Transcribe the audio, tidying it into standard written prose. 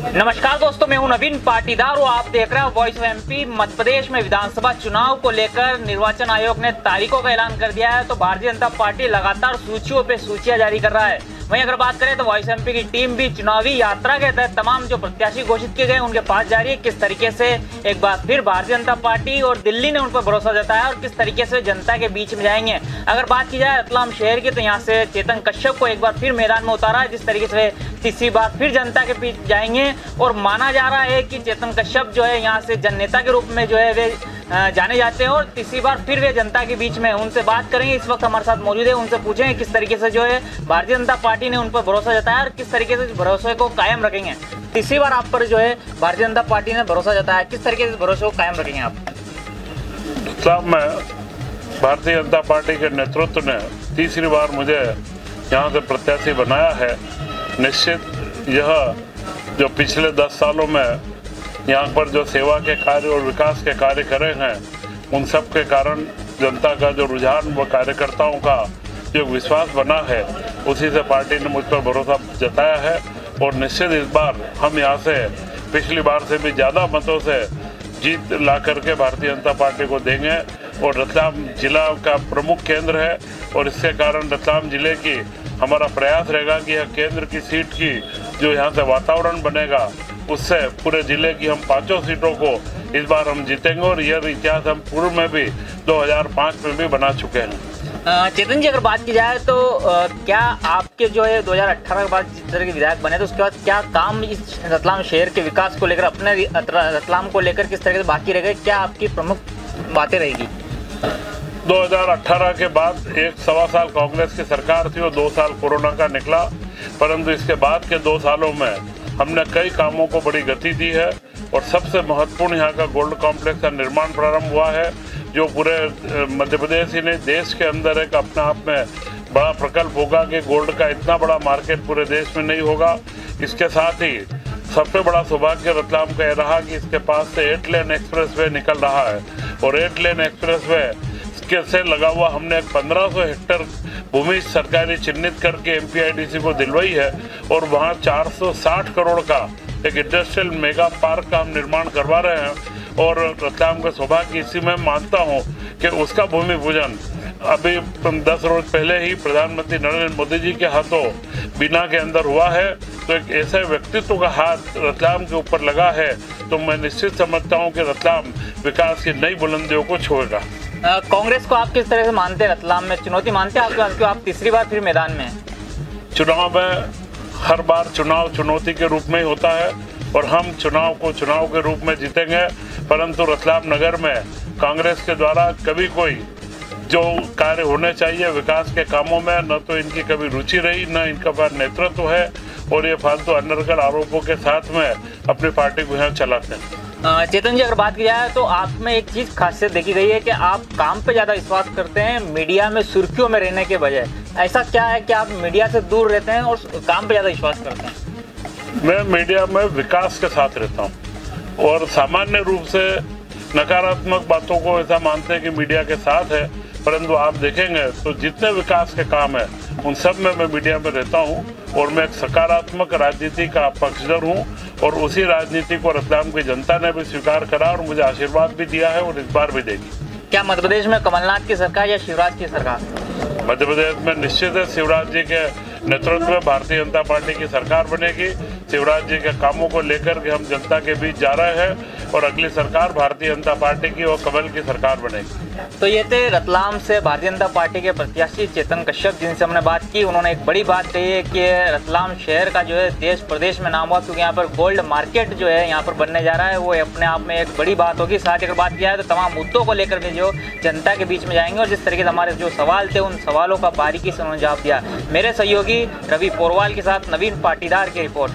नमस्कार दोस्तों, मैं हूं नवीन पाटीदार और आप देख रहे हैं voice of MP. Madhya Pradesh में विधानसभा चुनाव को लेकर निर्वाचन आयोग ने तारीखों का ऐलान कर दिया है, तो भारतीय जनता पार्टी लगातार सूचियों पे सूचियां जारी कर रहा है। वहीं अगर बात करें तो वॉइस एमपी की टीम भी चुनावी यात्रा के तहत तमाम जो प्रत्याशी घोषित किए गए उनके पास जा रही है। किस तरीके से एक बार फिर भारतीय जनता पार्टी और दिल्ली ने उन पर भरोसा जताया और किस तरीके से जनता के बीच में जाएंगे। अगर बात की जाए रतलाम शहर की, तो यहाँ से चेतन कश्यप को एक बार फिर मैदान में उतारा है। जिस तरीके से तीसरी बार फिर जनता के बीच जाएंगे और माना जा रहा है कि चेतन कश्यप जो है यहाँ से जननेता के रूप में जो है वे जाने जाते हैं और तीसरी बार फिर वे जनता के बीच में उनसे बात करेंगे। इस वक्त हमारे साथ मौजूद है, उनसे पूछेंगे किस तरीके से जो है भारतीय जनता पार्टी ने उन पर भरोसा जताया और किस तरीके से भरोसे को कायम रखेंगे। तीसरी बार आप पर जो है भारतीय जनता पार्टी ने भरोसा जताया, किस तरीके से भरोसे को कायम रखेंगे आप? साहब, मैं भारतीय जनता पार्टी के नेतृत्व ने तीसरी बार मुझे यहाँ से प्रत्याशी बनाया है। निश्चित यह जो पिछले 10 सालों में यहाँ पर जो सेवा के कार्य और विकास के कार्य करे हैं, उन सब के कारण जनता का जो रुझान व कार्यकर्ताओं का जो विश्वास बना है, उसी से पार्टी ने मुझ पर भरोसा जताया है। और निश्चित इस बार हम यहाँ से पिछली बार से भी ज़्यादा मतों से जीत ला करके भारतीय जनता पार्टी को देंगे। और रतलाम जिला का प्रमुख केंद्र है और इसके कारण रतलाम जिले की हमारा प्रयास रहेगा कि यह केंद्र की सीट की जो यहाँ से वातावरण बनेगा, उससे पूरे जिले की हम 5 सीटों को इस बार हम जीतेंगे। और यह इतिहास हम पूर्व में भी 2005 में भी बना चुके हैं। चेतन जी, अगर बात की जाए तो क्या आपके जो है 2018 के बाद जिस तरह के विधायक बने, तो उसके बाद क्या काम इस रतलाम शहर के विकास को लेकर, अपने रतलाम को लेकर किस तरीके से बाकी रह गए, क्या आपकी प्रमुख बातें रहेगी? 2018 के बाद 1.25 साल कांग्रेस की सरकार थी और 2 साल कोरोना का निकला, परंतु इसके बाद के 2 सालों में हमने कई कामों को बड़ी गति दी है। और सबसे महत्वपूर्ण यहाँ का गोल्ड कॉम्प्लेक्स का निर्माण प्रारंभ हुआ है, जो पूरे मध्य प्रदेश ही नहीं देश के अंदर एक अपने आप में बड़ा प्रकल्प होगा कि गोल्ड का इतना बड़ा मार्केट पूरे देश में नहीं होगा। इसके साथ ही सबसे बड़ा सौभाग्य रतलाम का यह रहा कि इसके पास से 8 लेन एक्सप्रेस वे निकल रहा है और 8 लेन एक्सप्रेस वे से लगा हुआ हमने 1500 हेक्टेयर भूमि सरकारी चिन्हित करके MPIDC को दिलवाई है और वहाँ 460 करोड़ का एक इंडस्ट्रियल मेगा पार्क का हम निर्माण करवा रहे हैं। और रतलाम का सौभाग्य इसी में मानता हूँ कि उसका भूमि पूजन अभी 10 रोज पहले ही प्रधानमंत्री नरेंद्र मोदी जी के हाथों बीना के अंदर हुआ है। तो एक ऐसे व्यक्तित्व का हाथ रतलाम के ऊपर लगा है, तो मैं निश्चित समझता हूँ कि रतलाम विकास की नई बुलंदियों को छुएगा। कांग्रेस को आप किस तरह से मानते हैं? रतलाम में चुनौती मानते हैं आपको? आप तीसरी बार फिर मैदान में हैं। चुनाव में हर बार चुनाव चुनौती के रूप में ही होता है और हम चुनाव को चुनाव के रूप में जीतेंगे। परंतु रतलाम नगर में कांग्रेस के द्वारा कभी कोई जो कार्य होने चाहिए विकास के कामों में, न तो इनकी कभी रुचि रही, न इनका पास नेतृत्व है और ये फालतू अनर्गल आरोपों के साथ में अपनी पार्टी को यहाँ चलाते हैं। चेतन जी, अगर बात की जाए तो आप में एक चीज खासियत देखी गई है कि आप काम पे ज्यादा विश्वास करते हैं, मीडिया में सुर्खियों में रहने के बजाय। ऐसा क्या है कि आप मीडिया से दूर रहते हैं और काम पे ज्यादा विश्वास करते हैं? मैं मीडिया में विकास के साथ रहता हूँ और सामान्य रूप से नकारात्मक बातों को ऐसा मानते हैं कि मीडिया के साथ है, परंतु आप देखेंगे तो जितने विकास के काम है उन सब में मैं मीडिया में रहता हूँ और मैं एक सकारात्मक राजनीति का पक्षधर हूँ। और उसी राजनीति को रतलाम की जनता ने भी स्वीकार करा और मुझे आशीर्वाद भी दिया है और इस बार भी देगी। क्या मध्य प्रदेश में कमलनाथ की सरकार या शिवराज की सरकार? मध्य प्रदेश में निश्चित है शिवराज जी के नेतृत्व में भारतीय जनता पार्टी की सरकार बनेगी। शिवराज जी के कामों को लेकर के हम जनता के बीच जा रहे हैं और अगली सरकार भारतीय जनता पार्टी की और कमल की सरकार बनेगी। तो ये थे रतलाम से भारतीय जनता पार्टी के प्रत्याशी चेतन कश्यप, जिनसे हमने बात की। उन्होंने एक बड़ी बात कही है कि रतलाम शहर का जो है देश प्रदेश में नाम हुआ, क्योंकि यहाँ पर गोल्ड मार्केट जो है यहाँ पर बनने जा रहा है, वो अपने आप में एक बड़ी बात होगी। साथ ही अगर बात किया है तो तमाम मुद्दों को लेकर भी जो जनता के बीच में जाएंगे और जिस तरीके से हमारे जो सवाल थे उन सवालों का बारीकी से उन्होंने जवाब दिया। मेरे सहयोगी रवि पोरवाल के साथ नवीन पाटीदार की रिपोर्ट।